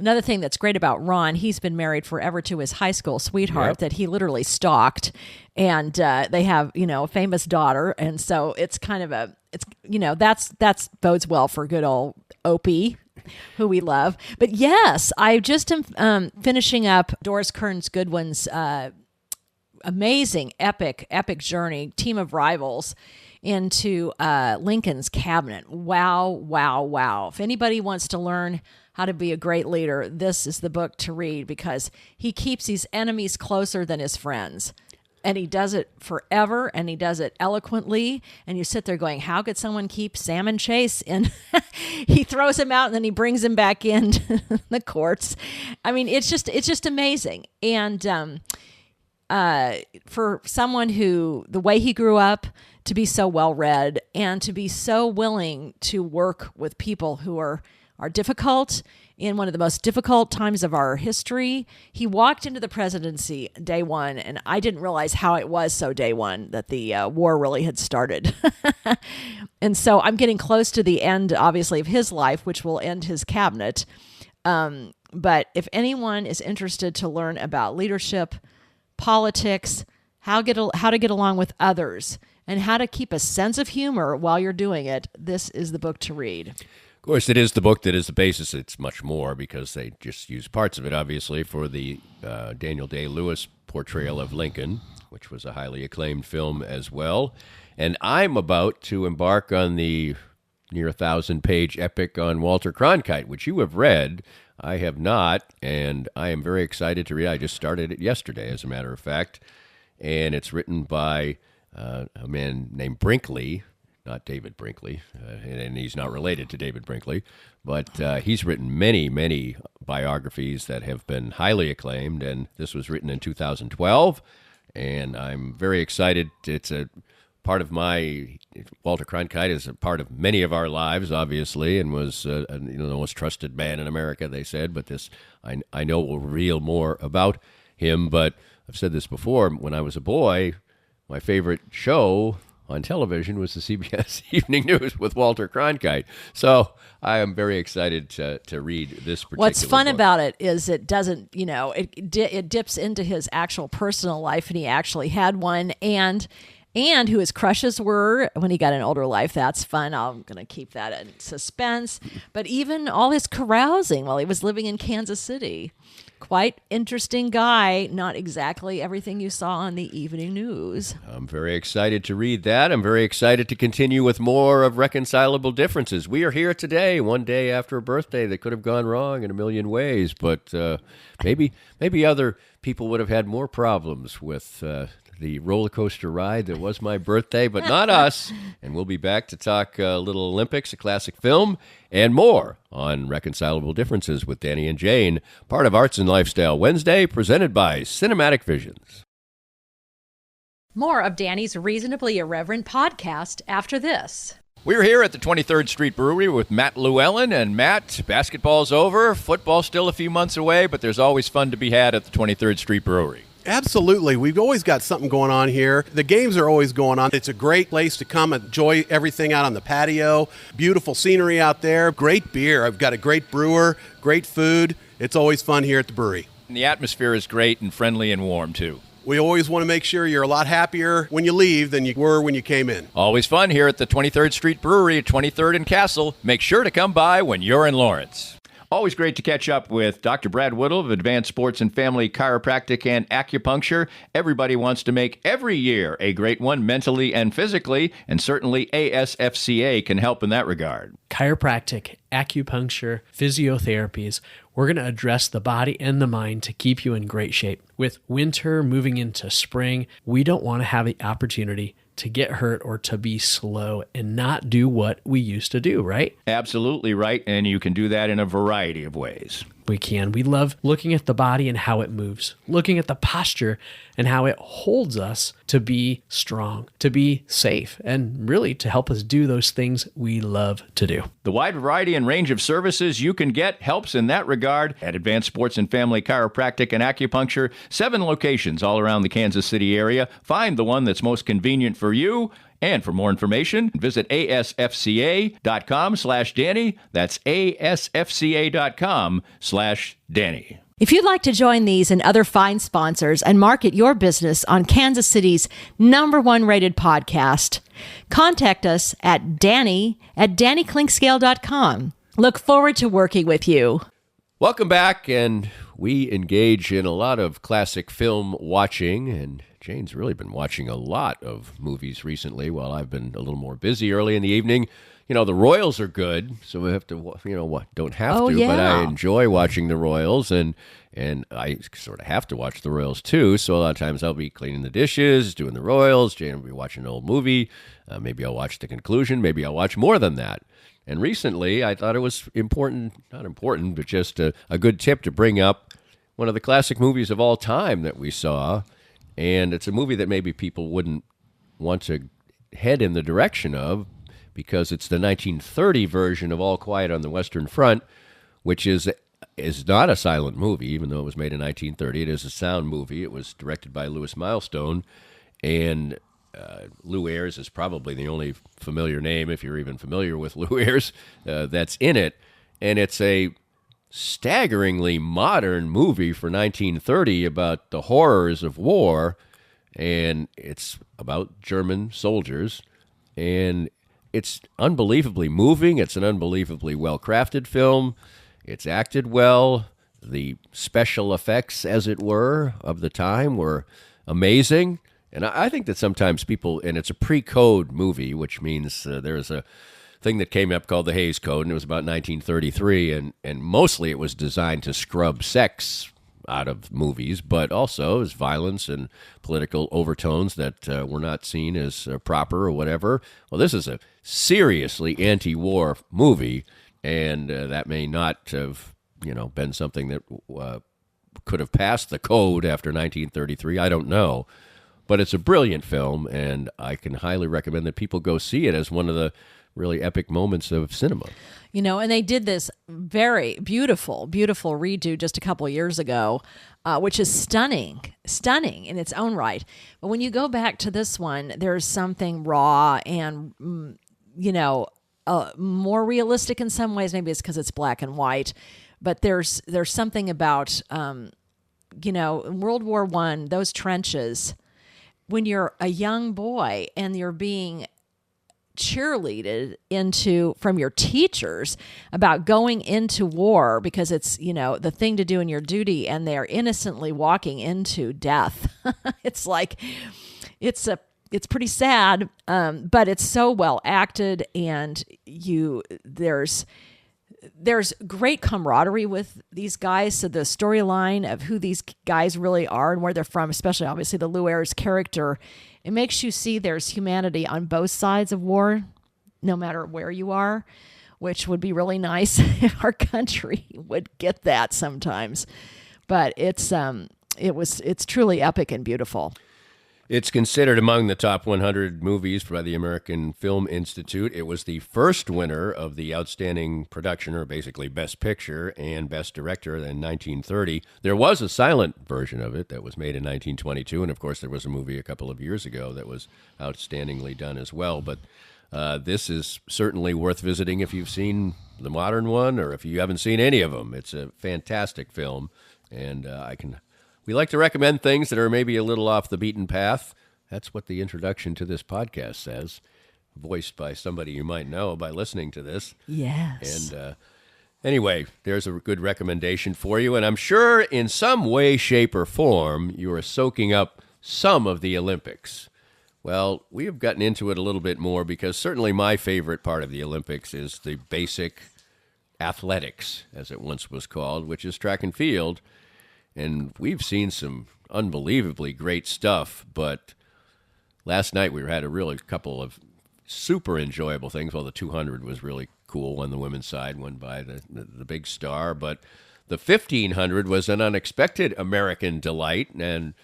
Another thing that's great about Ron, he's been married forever to his high school sweetheart that he literally stalked. And they have, a famous daughter. And so it's kind of that's bodes well for good old Opie, who we love. But yes, I just am finishing up Doris Kearns Goodwin's amazing, epic journey, Team of Rivals, into Lincoln's cabinet. Wow, wow, wow. If anybody wants to learn how to be a great leader, this is the book to read, because he keeps his enemies closer than his friends. And he does it forever, and he does it eloquently. And you sit there going, how could someone keep Salmon Chase in? He throws him out, and then he brings him back into the courts. I mean, it's just amazing. And for someone who, the way he grew up, to be so well-read and to be so willing to work with people who are difficult in one of the most difficult times of our history. He walked into the presidency day one, and I didn't realize how it was so day one that the war really had started. And so I'm getting close to the end, obviously, of his life, which will end his cabinet. But if anyone is interested to learn about leadership, politics, how to get along with others, and how to keep a sense of humor while you're doing it, this is the book to read. Of course, it is the book that is the basis. It's much more, because they just use parts of it, obviously, for the Daniel Day-Lewis portrayal of Lincoln, which was a highly acclaimed film as well. And I'm about to embark on the near 1,000-page epic on Walter Cronkite, which you have read. I have not, and I am very excited to read. I just started it yesterday, as a matter of fact. And it's written by a man named Brinkley, not David Brinkley, and he's not related to David Brinkley, but he's written many, many biographies that have been highly acclaimed, and this was written in 2012, and I'm very excited. It's a part of Walter Cronkite is a part of many of our lives, obviously, and was the most trusted man in America, they said, but this, I know, will reveal more about him. But I've said this before, when I was a boy, my favorite show on television was the CBS Evening News with Walter Cronkite. So I am very excited to read this particular What's fun book. about it is it doesn't, it dips into his actual personal life, and he actually had one, and who his crushes were when he got an older life. That's fun. I'm going to keep that in suspense. But even all his carousing while he was living in Kansas City. Quite interesting guy. Not exactly everything you saw on the evening news. I'm very excited to read that. I'm very excited to continue with more of Reconcilable Differences. We are here today, one day after a birthday that could have gone wrong in a million ways, but maybe other people would have had more problems with the roller coaster ride that was my birthday, but not us. And we'll be back to talk a little Olympics, a classic film, and more on Reconcilable Differences with Danny and Jane, part of Arts and Lifestyle Wednesday, presented by Cinematic Visions. More of Danny's Reasonably Irreverent podcast after this. We're here at the 23rd Street Brewery with Matt Llewellyn. And Matt, basketball's over, football's still a few months away, but there's always fun to be had at the 23rd Street Brewery. Absolutely. We've always got something going on here. The games are always going on. It's a great place to come enjoy everything out on the patio. Beautiful scenery out there. Great beer. I've got a great brewer, great food. It's always fun here at the brewery. And the atmosphere is great and friendly and warm, too. We always want to make sure you're a lot happier when you leave than you were when you came in. Always fun here at the 23rd Street Brewery at 23rd and Castle. Make sure to come by when you're in Lawrence. Always great to catch up with Dr. Brad Whittle of Advanced Sports and Family Chiropractic and Acupuncture. Everybody wants to make every year a great one, mentally and physically, and certainly ASFCA can help in that regard. Chiropractic, acupuncture, physiotherapies, we're going to address the body and the mind to keep you in great shape. With winter moving into spring, we don't want to have the opportunity to get hurt or to be slow and not do what we used to do, right? Absolutely right, and you can do that in a variety of ways. We can. We love looking at the body and how it moves, looking at the posture and how it holds us to be strong, to be safe, and really to help us do those things we love to do. The wide variety and range of services you can get helps in that regard at Advanced Sports and Family Chiropractic and Acupuncture. 7 locations all around the Kansas City area. Find the one that's most convenient for you And for more information, visit asfca.com/Danny. That's asfca.com/Danny. If you'd like to join these and other fine sponsors and market your business on Kansas City's #1 rated podcast, contact us at Danny@DannyKlinkscale.com. Look forward to working with you. Welcome back, and we engage in a lot of classic film watching, and Jane's really been watching a lot of movies recently while I've been a little more busy early in the evening. You know, the Royals are good, so we have to, don't have to, but I enjoy watching the Royals, and I sort of have to watch the Royals too, so a lot of times I'll be cleaning the dishes, doing the Royals, Jane will be watching an old movie, maybe I'll watch the conclusion, maybe I'll watch more than that. And recently, I thought it was not important, but just a good tip to bring up one of the classic movies of all time that we saw. And it's a movie that maybe people wouldn't want to head in the direction of because it's the 1930 version of All Quiet on the Western Front, which is not a silent movie, even though it was made in 1930. It is a sound movie. It was directed by Louis Milestone, and Lou Ayres is probably the only familiar name, if you're even familiar with Lou Ayres, that's in it. And it's a staggeringly modern movie for 1930 about the horrors of war, and it's about German soldiers, and it's unbelievably moving. It's an unbelievably well-crafted film. It's acted well. The special effects, as it were, of the time were amazing. And I think that sometimes people, and it's a pre-code movie, which means there's a thing that came up called the Hays Code, and it was about 1933, and mostly it was designed to scrub sex out of movies, but also as violence and political overtones that were not seen as proper or whatever. Well, this is a seriously anti-war movie, and that may not have, been something that could have passed the code after 1933. I don't know. But it's a brilliant film, and I can highly recommend that people go see it as one of the really epic moments of cinema. And they did this very beautiful, beautiful redo just a couple of years ago, which is stunning in its own right. But when you go back to this one, there's something raw and, more realistic in some ways. Maybe it's because it's black and white, but there's something about, in World War I, those trenches, when you're a young boy and you're being cheerleaded from your teachers about going into war because it's, the thing to do in your duty, and they're innocently walking into death. It's like, it's pretty sad, but it's so well acted, and there's great camaraderie with these guys. So the storyline of who these guys really are and where they're from, especially obviously the Lou Ayres character, it makes you see there's humanity on both sides of war, no matter where you are, which would be really nice if our country would get that sometimes. But it's truly epic and beautiful. It's considered among the top 100 movies by the American Film Institute. It was the first winner of the Outstanding Production, or basically Best Picture and Best Director, in 1930. There was a silent version of it that was made in 1922, and of course there was a movie a couple of years ago that was outstandingly done as well. But this is certainly worth visiting if you've seen the modern one, or if you haven't seen any of them. It's a fantastic film, and we like to recommend things that are maybe a little off the beaten path. That's what the introduction to this podcast says, voiced by somebody you might know by listening to this. Yes. And anyway, there's a good recommendation for you. And I'm sure in some way, shape, or form, you are soaking up some of the Olympics. Well, we have gotten into it a little bit more because certainly my favorite part of the Olympics is the basic athletics, as it once was called, which is track and field. And we've seen some unbelievably great stuff, but last night we had a couple of super enjoyable things. Well, the 200 was really cool on the women's side, won by the big star, but the 1500 was an unexpected American delight, and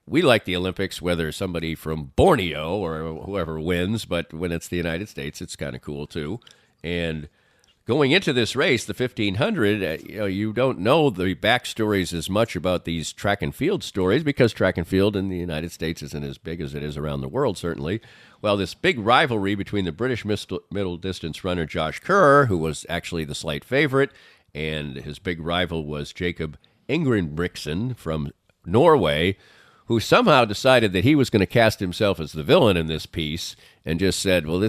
we like the Olympics, whether somebody from Borneo or whoever wins, but when it's the United States, it's kind of cool too. And going into this race, the 1500, you don't know the backstories as much about these track and field stories because track and field in the United States isn't as big as it is around the world, certainly. Well, this big rivalry between the British middle distance runner Josh Kerr, who was actually the slight favorite, and his big rival was Jacob Ingebrigtsen from Norway, who somehow decided that he was going to cast himself as the villain in this piece and just said, well,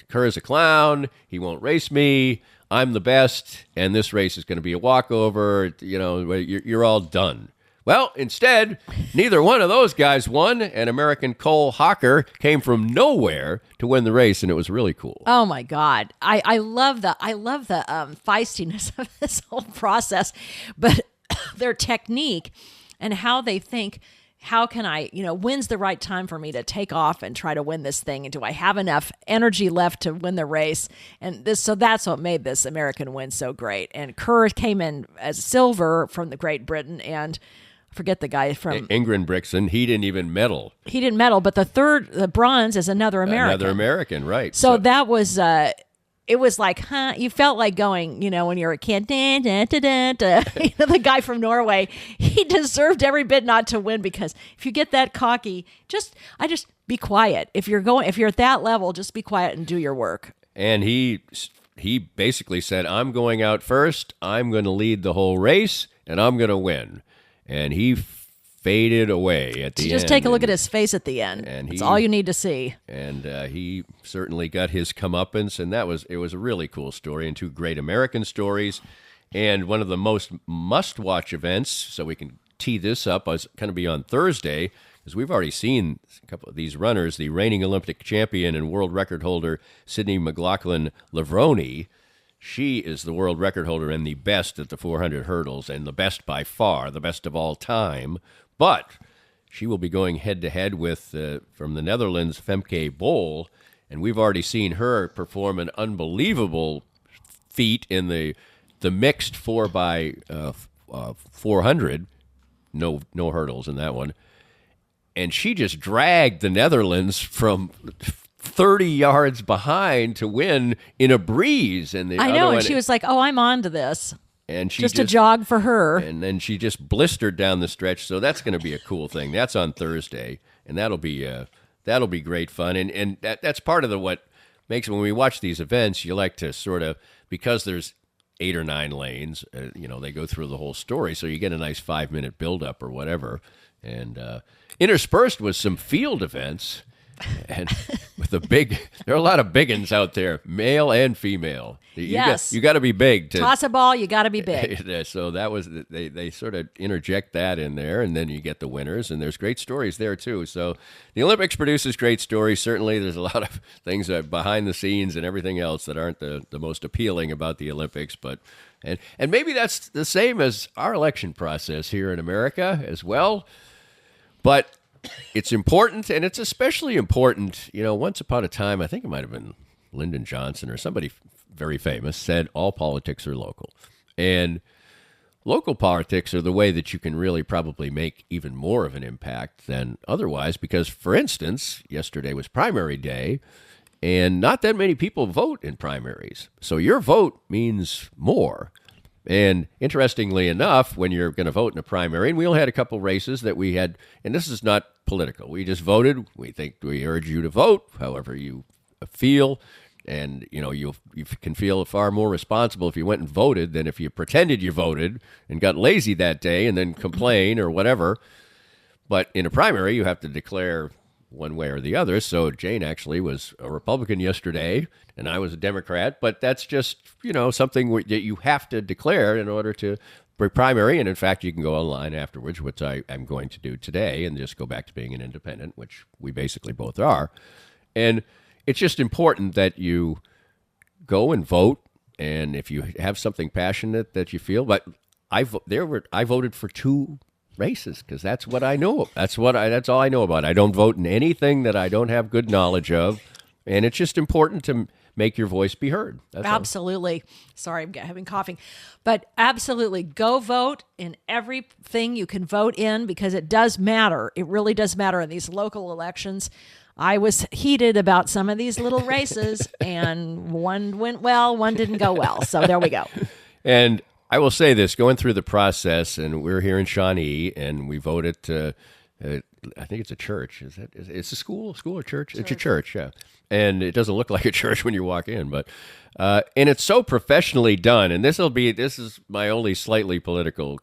Kerr's a clown, he won't race me, I'm the best, and this race is going to be a walkover, you're all done. Well, instead, neither one of those guys won, and American Cole Hocker came from nowhere to win the race, and it was really cool. Oh my God, I love the feistiness of this whole process, but their technique and how they think. How can I, when's the right time for me to take off and try to win this thing? And do I have enough energy left to win the race? And so that's what made this American win so great. And Kerr came in as silver from the Great Britain, and I forget the guy from Ingebrigtsen. He didn't even medal. He didn't medal, but the bronze is another American. Another American, right. So that was it was like, you felt like going, when you're a kid, the guy from Norway, he deserved every bit not to win, because if you get that cocky, just be quiet. If you're at that level, just be quiet and do your work. And he basically said, I'm going out first, I'm going to lead the whole race, and I'm going to win. And he faded away at the end. Just take a look at his face at the end. And that's all you need to see. And he certainly got his comeuppance, and it was a really cool story, and two great American stories. And one of the most must-watch events, so we can tee this up, is going to be on Thursday, because we've already seen a couple of these runners, the reigning Olympic champion and world record holder Sydney McLaughlin-Levrone. She is the world record holder and the best at the 400 hurdles, and the best by far, the best of all time. But she will be going head-to-head with, from the Netherlands, Femke Bol, and we've already seen her perform an unbelievable feat in the mixed 4x400, no hurdles in that one, and she just dragged the Netherlands from 30 yards behind to win in a breeze. And I know, and she was like, "Oh, I'm on to this." And she just a jog for her. And then she just blistered down the stretch. So that's going to be a cool thing. That's on Thursday, and that'll be great fun. And that's part of what makes, when we watch these events, you like to sort of, because there's 8 or 9 lanes, they go through the whole story, so you get a nice 5-minute buildup or whatever. And interspersed with some field events. And with there are a lot of big uns out there, male and female. Yes. You got to be big. Toss a ball, you got to be big. So that was, they sort of interject that in there, and then you get the winners, and there's great stories there too. So the Olympics produces great stories. Certainly there's a lot of things behind the scenes and everything else that aren't the most appealing about the Olympics, but and maybe that's the same as our election process here in America as well. But it's important, and it's especially important, once upon a time, I think it might have been Lyndon Johnson or somebody very famous said all politics are local. And local politics are the way that you can really probably make even more of an impact than otherwise, because, for instance, yesterday was primary day, and not that many people vote in primaries. So your vote means more. And interestingly enough, when you're going to vote in a primary, and we only had a couple races that we had, and this is not political. We just voted. We urge you to vote however you feel. And, you can feel far more responsible if you went and voted than if you pretended you voted and got lazy that day and then complain or whatever. But in a primary, you have to declare one way or the other. So Jane actually was a Republican yesterday, and I was a Democrat. But that's just, something that you have to declare in order to primary. And in fact, you can go online afterwards, which I am going to do today, and just go back to being an independent, which we basically both are. And it's just important that you go and vote. And if you have something passionate that you feel, but I voted for 2 races because that's what I know. That's all I know about. I don't vote in anything that I don't have good knowledge of, and it's just important to make your voice be heard. That's absolutely. All. Sorry, I'm having coughing, but absolutely go vote in everything you can vote in, because it does matter. It really does matter in these local elections. I was heated about some of these little races, and one went well, one didn't go well. So there we go. And I will say this, going through the process, and we're here in Shawnee, and we voted I think it's a church. It's a school or church? It's a church, yeah. And it doesn't look like a church when you walk in, but and it's so professionally done. And this is my only slightly political